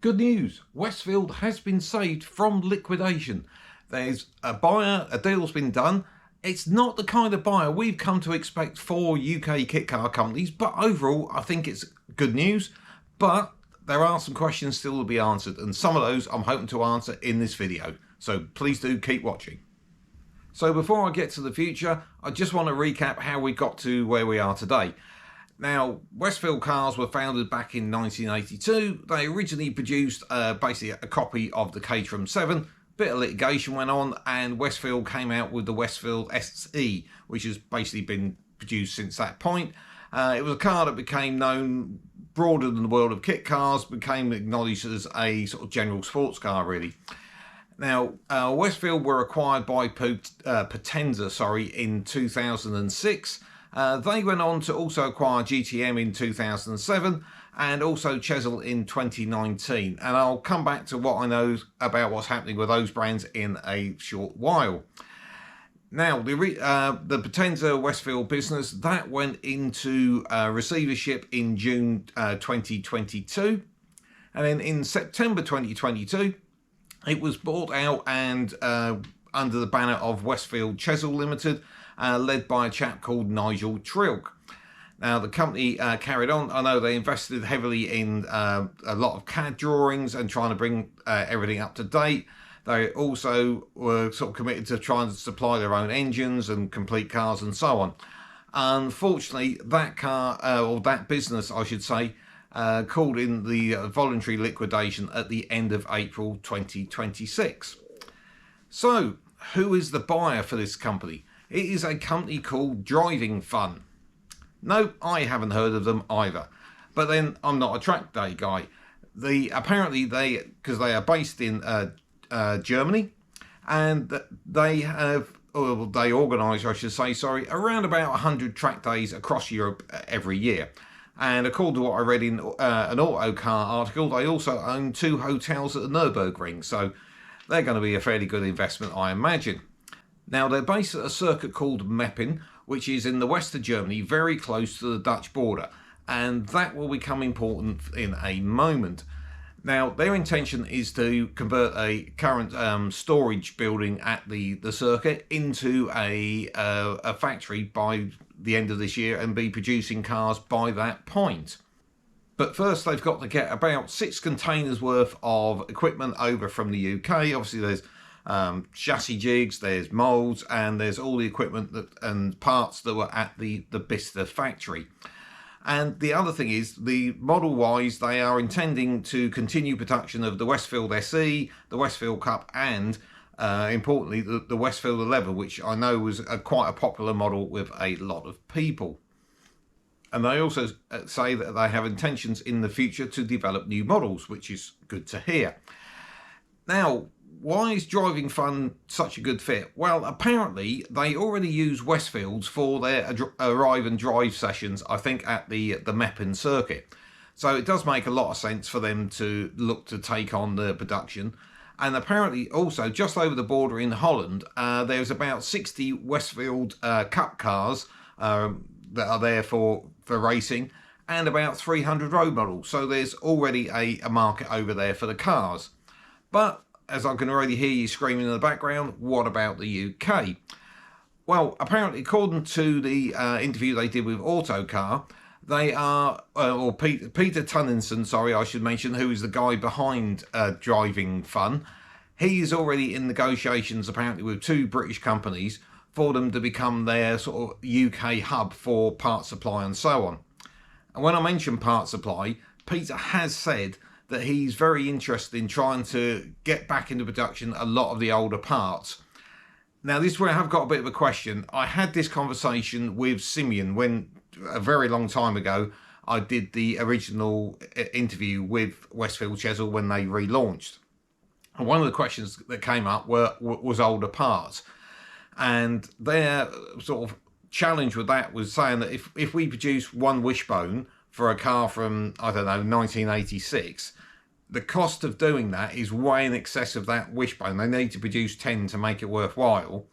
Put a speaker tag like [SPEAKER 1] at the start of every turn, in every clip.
[SPEAKER 1] Good news, Westfield has been saved from liquidation. There's a buyer, a deal's been done. It's not the kind of buyer we've come to expect for UK kit car companies, but overall I think it's good news. But there are some questions still to be answered, and some of those I'm hoping to answer in this video. So please do keep watching. So before I get to the future, I just want to recap how we got to where we are today. Now, Westfield cars were founded back in 1982. They originally produced basically a copy of the Caterham 7. Bit of litigation went on, and Westfield came out with the Westfield SE, which has basically been produced since that point. It was a car that became known broader than the world of kit cars, became acknowledged as a sort of general sports car, really. Now, Westfield were acquired by Potenza, in 2006. They went on to also acquire GTM in 2007 and also Chesil in 2019. And I'll come back to what I know about what's happening with those brands in a short while. Now, the Potenza Westfield business, that went into receivership in June 2022. And then in September 2022, it was bought out and under the banner of Westfield Chesil Limited, led by a chap called Nigel Trilk. Now, the company carried on. I know they invested heavily in a lot of CAD drawings and trying to bring everything up to date. They also were sort of committed to trying to supply their own engines and complete cars and so on. Unfortunately, that car, or that business, I should say, called in the voluntary liquidation at the end of April 2026. So, who is the buyer for this company? It is a company called Driving Fun. No, I haven't heard of them either. But then I'm not a track day guy. Apparently because they are based in Germany, and they have, or they organise, I should say, around about 100 track days across Europe every year. And according to what I read in an Autocar article, they also own 2 hotels at the Nürburgring. So they're going to be a fairly good investment, I imagine. Now, they're based at a circuit called Meppen, which is in the west of Germany, very close to the Dutch border. And that will become important in a moment. Now, their intention is to convert a current storage building at the circuit into a factory by the end of this year and be producing cars by that point. But first, they've got to get about 6 containers worth of equipment over from the UK. Obviously, there's chassis jigs, there's moulds, and there's all the equipment and parts that were at the Bicester factory. And the other thing is, the model-wise, they are intending to continue production of the Westfield SE, the Westfield Cup, and importantly, the Westfield 11, which I know was quite a popular model with a lot of people. And they also say that they have intentions in the future to develop new models, which is good to hear. Now, why is Driving Fun such a good fit? Well, apparently they already use Westfields for their arrive and drive sessions, I think, at the Meppen circuit. So it does make a lot of sense for them to look to take on the production. And apparently also, just over the border in Holland, there's about 60 Westfield Cup cars that are there for racing, and about 300 road models. So there's already a market over there for the cars. But as I can already hear you screaming in the background, what about the UK? Well, apparently, according to the interview they did with Autocar, they are, or Peter Tunninson, I should mention, who is the guy behind Driving Fun. He is already in negotiations, apparently, with 2 British companies for them to become their sort of UK hub for part supply and so on. And when I mention part supply, Peter has said that he's very interested in trying to get back into production a lot of the older parts. Now, this is where I have got a bit of a question. I had this conversation with Simeon when, a very long time ago, I did the original interview with Westfield Chesil when they relaunched. And one of the questions that came up was older parts. And their sort of challenge with that was saying that if we produce 1 wishbone for a car from, I don't know, 1986, the cost of doing that is way in excess of that wishbone. They need to produce 10 to make it worthwhile,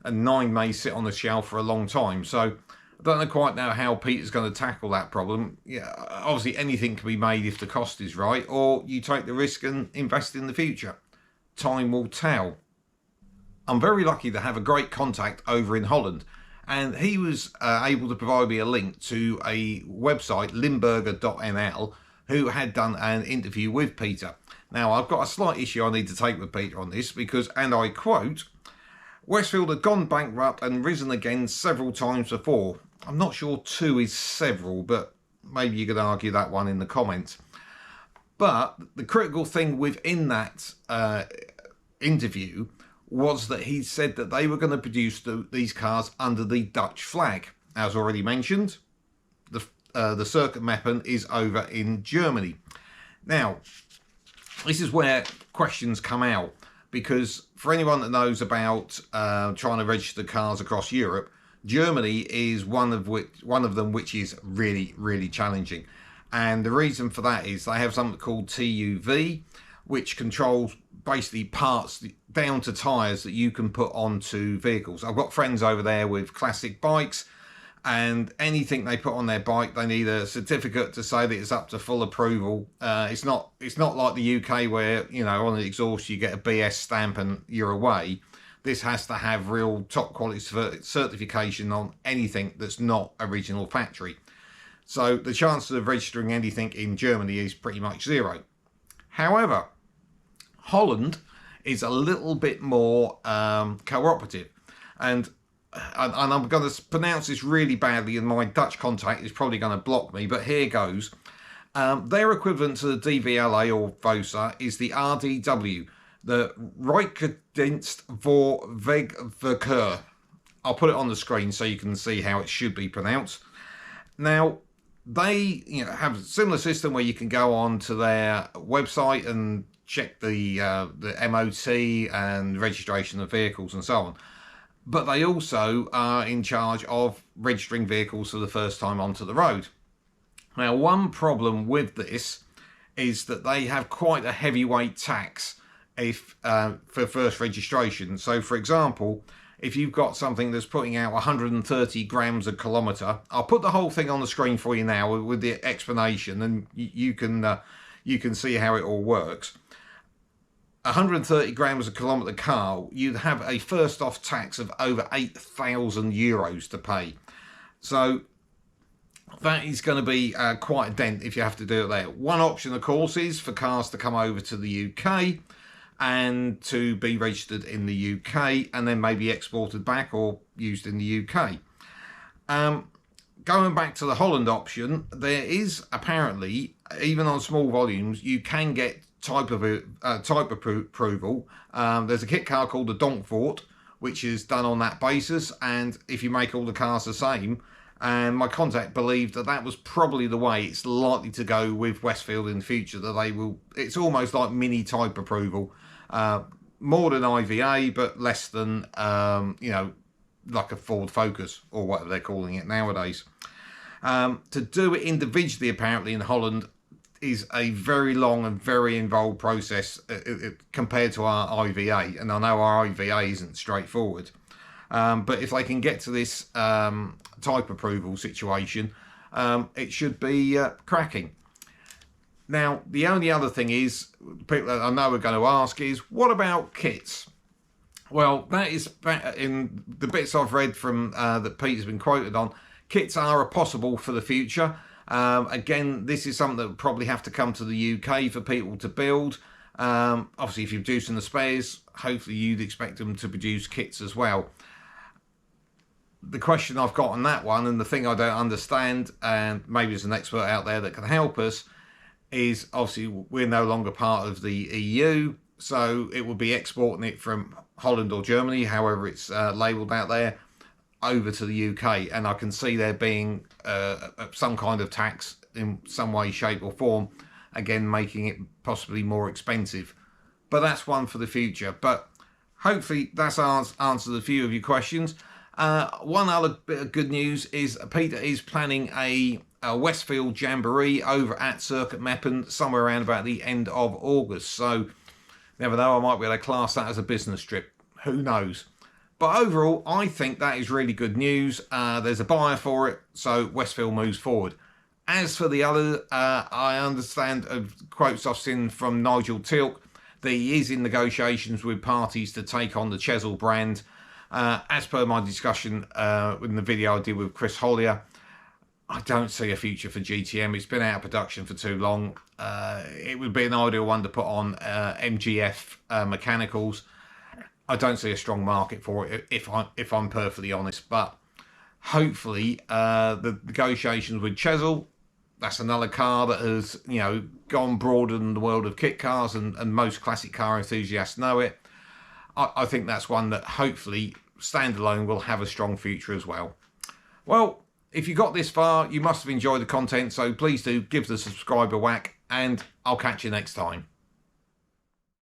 [SPEAKER 1] and 9 may sit on the shelf for a long time. So I don't quite know how Peter's going to tackle that problem. Yeah, obviously anything can be made if the cost is right, or you take the risk and invest in the future. Time will tell. I'm very lucky to have a great contact over in Holland, and he was able to provide me a link to a website, limburger.nl, who had done an interview with Peter. Now, I've got a slight issue I need to take with Peter on this because, and I quote, Westfield had gone bankrupt and risen again several times before. I'm not sure two is several, but maybe you could argue that one in the comments. But the critical thing within that interview was that he said that they were going to produce these cars under the Dutch flag. As already mentioned, the circuit meppen is over in Germany. Now, this is where questions come out, because for anyone that knows about trying to register cars across Europe, Germany is one of them which is really, really challenging. And the reason for that is they have something called TUV, which controls basically parts down to tyres that you can put onto vehicles. I've got friends over there with classic bikes, and anything they put on their bike, they need a certificate to say that it's up to full approval. It's not like the UK where, you know, on the exhaust you get a BS stamp and you're away. This has to have real top quality certification on anything that's not original factory. So the chances of registering anything in Germany is pretty much zero. However, Holland is a little bit more cooperative, and I'm going to pronounce this really badly, and my Dutch contact is probably going to block me, but here goes. Their equivalent to the DVLA or VOSA is the RDW, the Rijksdienst voor Wegverkeer. I'll put it on the screen so you can see how it should be pronounced. Now, they have a similar system where you can go on to their website and check the MOT and registration of vehicles and so on. But they also are in charge of registering vehicles for the first time onto the road. Now, one problem with this is that they have quite a heavyweight tax for first registration. So, for example, if you've got something that's putting out 130 grams a kilometre, I'll put the whole thing on the screen for you now with the explanation, and you can see how it all works. 130 grams a kilometre car, you'd have a first off tax of over 8,000 euros to pay. So that is going to be quite a dent if you have to do it there. One option, of course, is for cars to come over to the UK and to be registered in the UK and then maybe exported back or used in the UK. Going back to the Holland option, there is apparently, even on small volumes, you can get type approval. There's a kit car called the Donkvoort, which is done on that basis, and if you make all the cars the same, and my contact believed that that was probably the way it's likely to go with Westfield in the future, that they will, it's almost like mini type approval, more than IVA but less than like a Ford Focus or whatever they're calling it nowadays. To do it individually apparently in Holland is a very long and very involved process compared to our IVA, and I know our IVA isn't straightforward, but if they can get to this type approval situation, it should be cracking. Now, the only other thing is, people that I know are going to ask is, what about kits? Well, that is, in the bits I've read from that Peter's been quoted on, kits are possible for the future. Again, this is something that would probably have to come to the UK for people to build. Obviously, if you're producing the spares, hopefully you'd expect them to produce kits as well. The question I've got on that one, and the thing I don't understand, and maybe there's an expert out there that can help us, is obviously we're no longer part of the EU, so it will be exporting it from Holland or Germany, however it's labelled out there, over to the UK, and I can see there being some kind of tax in some way, shape or form, again making it possibly more expensive. But that's one for the future. But hopefully that's answered a few of your questions. One other bit of good news is Peter is planning a Westfield Jamboree over at Circuit Meppen somewhere around about the end of August. So never know, I might be able to class that as a business trip. Who knows? But overall, I think that is really good news. There's a buyer for it, so Westfield moves forward. As for the other, I understand of quotes I've seen from Nigel Tilk that he is in negotiations with parties to take on the Chesil brand. As per my discussion in the video I did with Chris Hollier, I don't see a future for GTM. It's been out of production for too long. It would be an ideal one to put on MGF mechanicals. I don't see a strong market for it, if I'm perfectly honest. But hopefully, the negotiations with Chesil, that's another car that has, gone broader than the world of kit cars, and most classic car enthusiasts know it. I think that's one that hopefully standalone will have a strong future as well. Well, if you got this far, you must have enjoyed the content, so please do give the subscribe a whack, and I'll catch you next time.